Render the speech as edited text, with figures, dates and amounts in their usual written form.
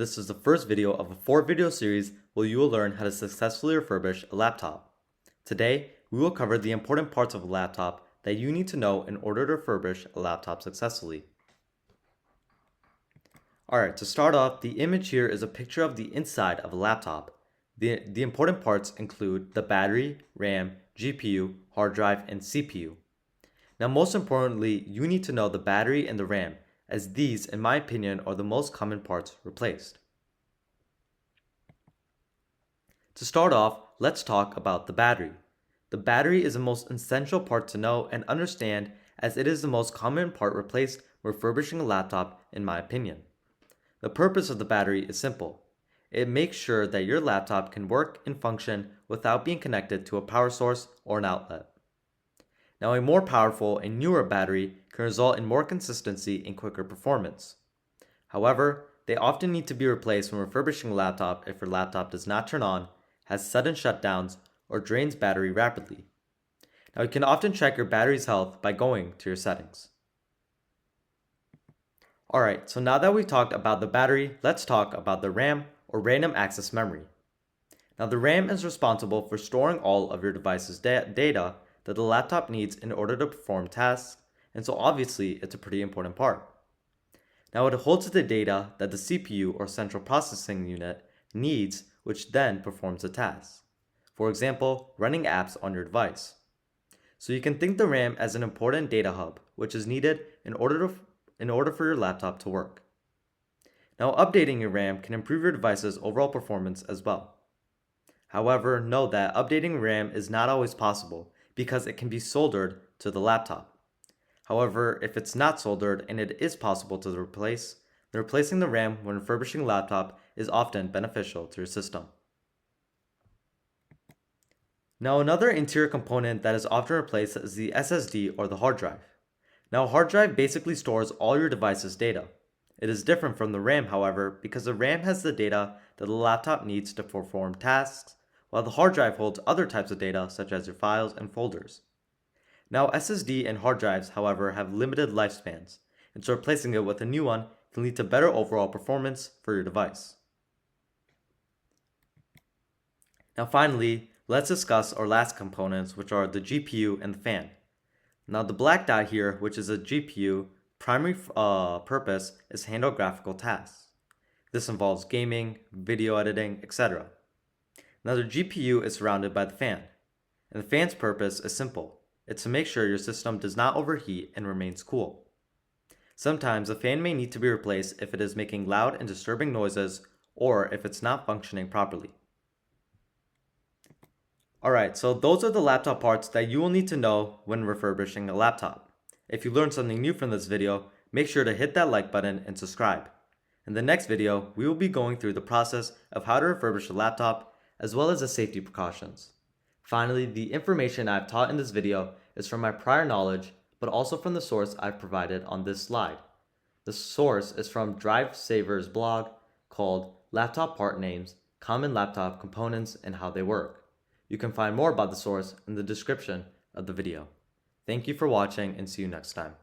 This is the first video of a 4-video series where you will learn how to successfully refurbish a laptop. Today, we will cover the important parts of a laptop that you need to know in order to refurbish a laptop successfully. Alright, to start off, the image here is a picture of the inside of a laptop. The important parts include the battery, RAM, GPU, hard drive, and CPU. Now, most importantly, you need to know the battery and the RAM, as these, in my opinion, are the most common parts replaced. To start off, let's talk about the battery. The battery is the most essential part to know and understand, as it is the most common part replaced when refurbishing a laptop, in my opinion. The purpose of the battery is simple. It makes sure that your laptop can work and function without being connected to a power source or an outlet. Now, a more powerful and newer battery can result in more consistency and quicker performance. However, they often need to be replaced when refurbishing a laptop if your laptop does not turn on, has sudden shutdowns, or drains battery rapidly. Now, you can often check your battery's health by going to your settings. Alright, so now that we've talked about the battery, let's talk about the RAM, or random access memory. Now, the RAM is responsible for storing all of your device's data that the laptop needs in order to perform tasks, and so obviously it's a pretty important part. Now, it holds the data that the CPU, or central processing unit, needs, which then performs the task. For example, running apps on your device. So you can think the RAM as an important data hub, which is needed in order for your laptop to work. Now, updating your RAM can improve your device's overall performance as well. However, know that updating RAM is not always possible because it can be soldered to the laptop. However, if it's not soldered and it is possible to replace, then replacing the RAM when refurbishing a laptop is often beneficial to your system. Now, another interior component that is often replaced is the SSD, or the hard drive. Now, a hard drive basically stores all your device's data. It is different from the RAM, however, because the RAM has the data that the laptop needs to perform tasks, while the hard drive holds other types of data such as your files and folders. Now, SSD and hard drives, however, have limited lifespans, and so replacing it with a new one can lead to better overall performance for your device. Now, finally, let's discuss our last components, which are the GPU and the fan. Now, the black dot here, which is a GPU, primary purpose is to handle graphical tasks. This involves gaming, video editing, etc. Now, the GPU is surrounded by the fan, and the fan's purpose is simple. It's to make sure your system does not overheat and remains cool. Sometimes the fan may need to be replaced if it is making loud and disturbing noises or if it's not functioning properly. Alright, so those are the laptop parts that you will need to know when refurbishing a laptop. If you learned something new from this video, make sure to hit that like button and subscribe. In the next video, we will be going through the process of how to refurbish a laptop as well as the safety precautions. Finally, the information I've taught in this video is from my prior knowledge, but also from the source I've provided on this slide. The source is from DriveSaver's blog called Laptop Part Names, Common Laptop Components and How They Work. You can find more about the source in the description of the video. Thank you for watching and see you next time.